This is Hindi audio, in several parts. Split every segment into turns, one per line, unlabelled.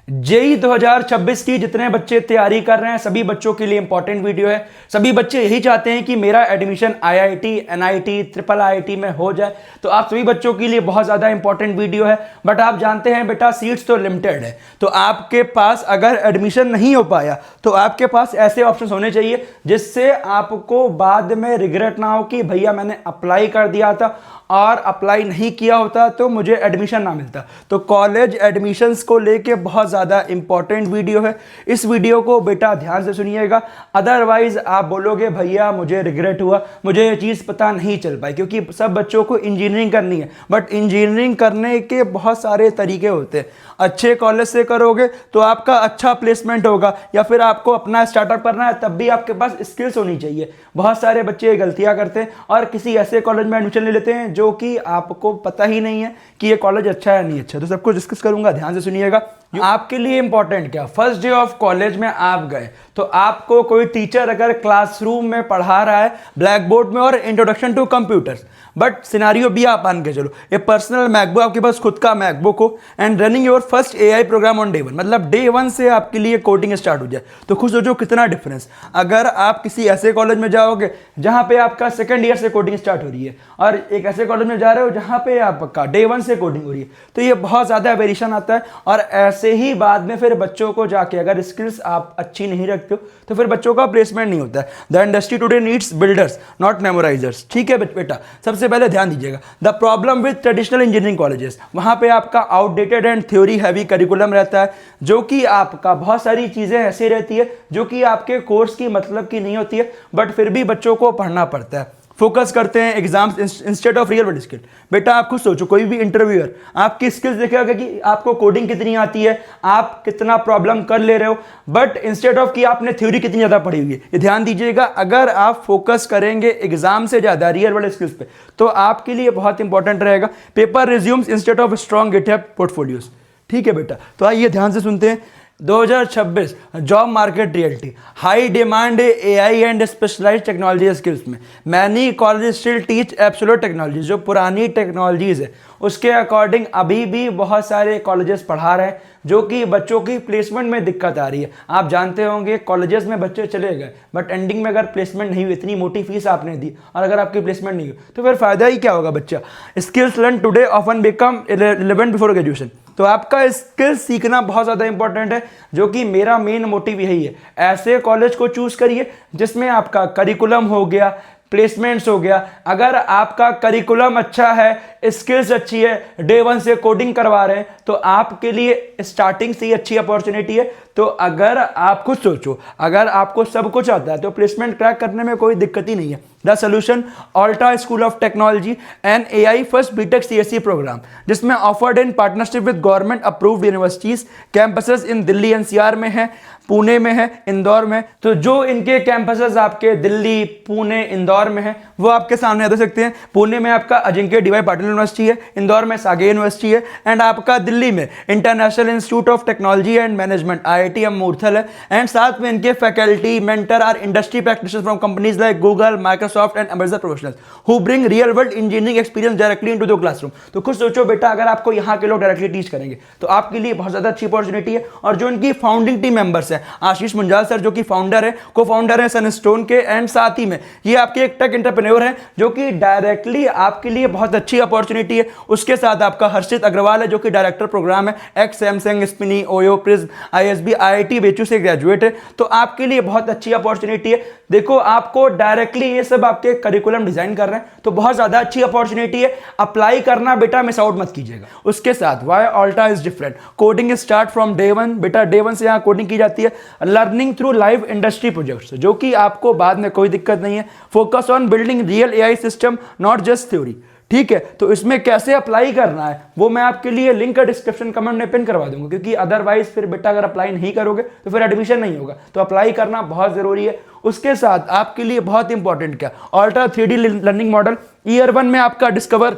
जेई 2026 की जितने बच्चे तैयारी कर रहे हैं सभी बच्चों के लिए इंपॉर्टेंट वीडियो है। सभी बच्चे यही चाहते हैं कि मेरा admission IIT, NIT, triple IIT में हो जाए, तो आप सभी बच्चों के लिए बहुत ज़्यादा इंपॉर्टेंट वीडियो है। बट आप जानते हैं बेटा, सीट्स तो लिमिटेड है, तो आपके पास अगर एडमिशन नहीं हो पाया तो आपके पास ऐसे ऑप्शन होने चाहिए जिससे आपको बाद में रिग्रेट ना हो कि भैया मैंने अप्लाई कर दिया था और अप्लाई नहीं किया होता तो मुझे एडमिशन ना मिलता। तो कॉलेज एडमिशन्स को लेके बहुत ज़्यादा इंपॉर्टेंट वीडियो है। इस वीडियो को बेटा ध्यान से सुनिएगा, अदरवाइज आप बोलोगे भैया मुझे रिग्रेट हुआ, मुझे ये चीज़ पता नहीं चल पाई। क्योंकि सब बच्चों को इंजीनियरिंग करनी है, बट इंजीनियरिंग करने के बहुत सारे तरीके होते हैं। अच्छे कॉलेज से करोगे तो आपका अच्छा प्लेसमेंट होगा, या फिर आपको अपना स्टार्टअप करना है तब भी आपके पास स्किल्स होनी चाहिए। बहुत सारे बच्चे गलतियां करते हैं और किसी ऐसे कॉलेज में एडमिशन ले लेते हैं जो कि आपको पता ही नहीं है कि ये कॉलेज अच्छा है नहीं अच्छा। तो सब कुछ डिस्कस करूंगा, ध्यान से सुनिएगा। आपके लिए इंपॉर्टेंट क्या, फर्स्ट डे ऑफ कॉलेज में आप गए तो आपको कोई टीचर अगर क्लासरूम में पढ़ा रहा है ब्लैक बोर्ड में और introduction to computers, but scenario भी आप मान के चलो ये पर्सनल मैकबुक, आपके पास खुद का मैकबुक हो and running your first AI programme on day 1, मतलब डे 1 से आपके लिए कोडिंग स्टार्ट हो जाए, तो खुद सोचो कितना डिफरेंस। अगर आप किसी ऐसे कॉलेज में जाओगे जहां पे आपका सेकंड ईयर से कोडिंग स्टार्ट हो रही है और एक ऐसे कॉलेज में जा रहे हो जहां पे आपका डे 1 से कोडिंग हो रही है, तो ये बहुत ज्यादा वेरिएशन आता है। और ऐसे ही बाद में फिर बच्चों को जाके अगर स्किल्स आप अच्छी नहीं रखते हो तो फिर बच्चों का प्लेसमेंट नहीं होता है। The industry today needs builders not memorisers. ठीक है बेटा, सबसे पहले ध्यान दीजिएगा, the problem with traditional engineering colleges, वहां पे आपका outdated and theory heavy curriculum रहता है, जो कि आपका बहुत सारी चीजें ऐसी रहती है जो कि आपके कोर्स की मतलब की नहीं होती है, बट फिर भी बच्चों को पढ़ना पड़ता है। फोकस करते हैं exams instead of real world skill. बेटा आप खुद सोचो, कोई भी इंटरव्यूअर आपकी स्किल्स देखेगा कि आपको कोडिंग कितनी आती है, आप कितना प्रॉब्लम कर ले रहे हो, बट इंस्टेड ऑफ कि आपने थ्योरी कितनी ज्यादा पढ़ी हुई है। ये ध्यान दीजिएगा, अगर आप फोकस करेंगे एग्जाम से ज्यादा रियल वर्ल्ड स्किल्स पे तो आपके लिए बहुत इंपॉर्टेंट रहेगा। Paper resumes instead of strong GitHub portfolios. ठीक है बेटा, तो आइए ध्यान से सुनते हैं। 2026 job market reality, high demand AI and specialised technology skills में many college still teach obsolete technology, जो पुरानी टेक्नोलॉजीज है उसके अकॉर्डिंग अभी भी बहुत सारे कॉलेजेस पढ़ा रहे हैं, जो कि बच्चों की प्लेसमेंट में दिक्कत आ रही है। आप जानते होंगे कॉलेजेस में बच्चे चले गए बट एंडिंग में अगर प्लेसमेंट नहीं हुई, इतनी मोटी फीस आपने दी और अगर आपकी प्लेसमेंट नहीं हुई तो फिर फायदा ही क्या होगा बच्चा। Skills learn today often become relevant before graduation. तो आपका स्किल्स सीखना बहुत ज़्यादा इंपॉर्टेंट है, जो कि मेरा मेन मोटिव यही है। ऐसे कॉलेज को चूज करिए जिसमें आपका करिकुलम हो गया, प्लेसमेंट्स हो गया। अगर आपका करिकुलम अच्छा है, स्किल्स अच्छी है, डे 1 से कोडिंग करवा रहे हैं, तो आपके लिए स्टार्टिंग से ही अच्छी अपॉर्चुनिटी है। तो अगर आप खुद सोचो, अगर आपको सब कुछ आता है तो प्लेसमेंट क्रैक करने में कोई दिक्कत ही नहीं है। The solution, Alta school of technology and AI first B Tech C S C programme, जिसमें offered in partnership with government approved universities. Campuses in Delhi N C R में है, पुणे में है, इंदौर में। तो जो इनके कैंपसेस आपके दिल्ली, पुणे, इंदौर में है वो आपके सामने आ सकते हैं। पुणे में आपका अजिंक्य डीवाई पाटिल यूनिवर्सिटी है, इंदौर में सागे यूनिवर्सिटी है, एंड आपका दिल्ली में international institute of technology and management IITM Murthal है। एंड साथ में इनके faculty mentor our industry practitioners from companies like Google, Microsoft and Amazon professionals who bring real world engineering experience directly into the classroom. तो खुद सोचो बेटा, अगर आपको यहाँ के लोग डायरेक्टली टीच करेंगे तो आपके लिए बहुत ज्यादा अच्छी अपॉर्चुनिटी है। और जो इनकी फाउंडिंग टीम मेंबर्स है, आशीष मुंजाल सर जो कि फाउंडर है, को फाउंडर है सनस्टोन के, एंड साथ ही में ये आपके एक टेक एंटरप्रेन्योर है जो कि डायरेक्टली आपके लिए बहुत अच्छी अपॉर्चुनिटी है। उसके साथ आपका हर्षित अग्रवाल है जो कि डायरेक्टर प्रोग्राम है, x Samsung, Spini, OYO, prism, ISB, IIT बेचू से ग्रेजुएट है। तो आपके लिए बहुत अच्छी अपॉर्चुनिटी है। देखो आपको डायरेक्टली ये सब आपके करिकुलम डिजाइन कर रहे हैं तो बहुत ज्यादा अच्छी अपॉर्चुनिटी है। अप्लाई करना बेटा मिस आउट मत कीजिएगा। उसके साथ वाई ऑल्टा is different, coding start from day 1। बेटा डे 1 से यहाँ कोडिंग की जाती है। Learning through live industry projects, जो कि आपको बाद में कोई दिक्कत नहीं है। Focus on building real AI system, not just theory. ठीक है, तो इसमें कैसे अप्लाई करना है वो मैं आपके लिए लिंक का डिस्क्रिप्शन कमेंट में पिन करवा दूंगा, क्योंकि अदरवाइज फिर बेटा अगर अप्लाई नहीं करोगे तो फिर एडमिशन नहीं होगा। तो अप्लाई करना बहुत जरूरी है। उसके साथ आपके लिए बहुत इंपॉर्टेंट क्या, ऑल्टा 3D लर्निंग मॉडल। ईयर 1 में आपका डिस्कवर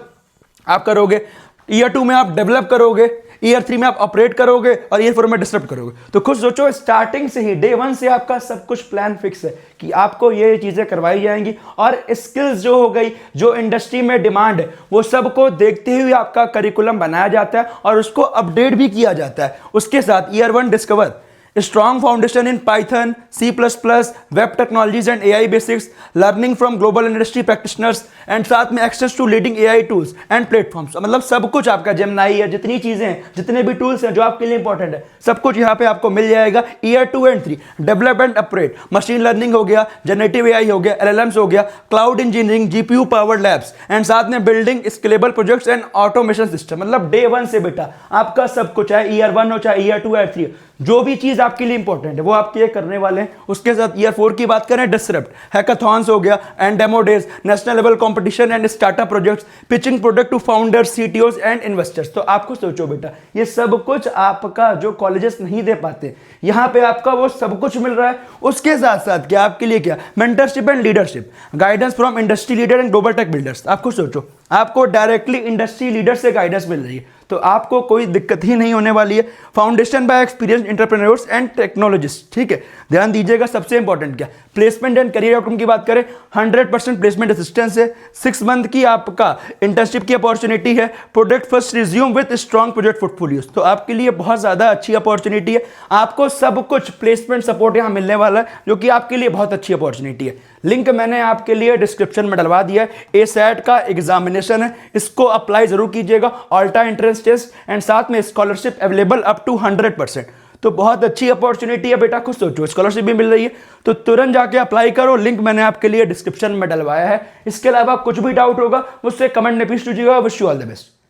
आप करोगे, ईयर 2 में आप डेवलप करोगे, ईयर 3 में आप ऑपरेट करोगे और ईयर 4 में डिस्टर्ब करोगे। तो खुद सोचो, स्टार्टिंग से ही डे 1 से आपका सब कुछ प्लान फिक्स है कि आपको ये चीजें करवाई जाएंगी, और स्किल्स जो हो गई, जो इंडस्ट्री में डिमांड है, वो सबको देखते हुए आपका करिकुलम बनाया जाता है और उसको अपडेट भी किया जाता है। उसके साथ year 1 discover strong foundation in Python, C++, web technologies and AI basics, learning from global industry practitioners, and साथ में access to leading AI tools and platforms. मतलब सब कुछ आपका जेमिनी है, जितनी चीजें हैं, जितने भी टूल्स हैं जो आपके लिए इंपॉर्टेंट है, सब कुछ यहाँ पे आपको मिल जाएगा। Year 2 and 3 development upgrade, machine learning हो गया, जनरेटिव AI हो गया, LLMs हो गया, cloud engineering, GPU powered labs, and साथ में building scalable projects and automation system. मतलब डे 1 से बेटा आपका सब कुछ है, ईयर 1 हो चाहे ईयर 2 या 3, जो भी चीज आपके लिए इंपॉर्टेंट है वो आपके लिए करने वाले हैं। उसके साथ ईयर 4 की बात करें, डिसरप्ट, हैकाथॉन्स हो गया and demo days, national level competition and startup projects, pitching product to founders, CTOs and investors. तो आपको सोचो बेटा, ये सब कुछ आपका जो कॉलेजेस नहीं दे पाते, यहाँ पे आपका वो सब कुछ मिल रहा है। उसके साथ साथ क्या आपके लिए क्या, mentorship and leadership, guidance from industry leader and global tech builders. आपको सोचो, आपको डायरेक्टली इंडस्ट्री लीडर से गाइडेंस मिल रही है, तो आपको कोई दिक्कत ही नहीं होने वाली है। Foundation bye experience entrepreneurs and technologist, ठीक है। ध्यान दीजिएगा, सबसे इंपॉर्टेंट क्या, प्लेसमेंट एंड करियर आउटकम की बात करें, 100% प्लेसमेंट असिस्टेंस है, 6 मंथ की आपका इंटर्नशिप की अपॉर्चुनिटी है, product first resume with strong project portfolios. तो आपके लिए बहुत ज्यादा अच्छी अपॉर्चुनिटी है, आपको सब कुछ प्लेसमेंट सपोर्ट यहाँ मिलने वाला है, जो कि आपके लिए बहुत अच्छी अपॉर्चुनिटी है। लिंक मैंने आपके लिए डिस्क्रिप्शन में डलवा दिया है। ASAT का एग्जामिनेशन है, इसको अप्लाई जरूर कीजिएगा, ऑल्टा एंट्रेंस टेस्ट एंड साथ में स्कॉलरशिप अवेलेबल अप टू 100%। तो बहुत अच्छी अपॉर्चुनिटी है बेटा, खुद सोचो, स्कॉलरशिप भी मिल रही है, तो तुरंत जाके अप्लाई करो। लिंक मैंने आपके लिए डिस्क्रिप्शन में डलवाया है। इसके अलावा कुछ भी डाउट होगा मुझसे कमेंट में पूछ लीजिएगा। Wish you all the best.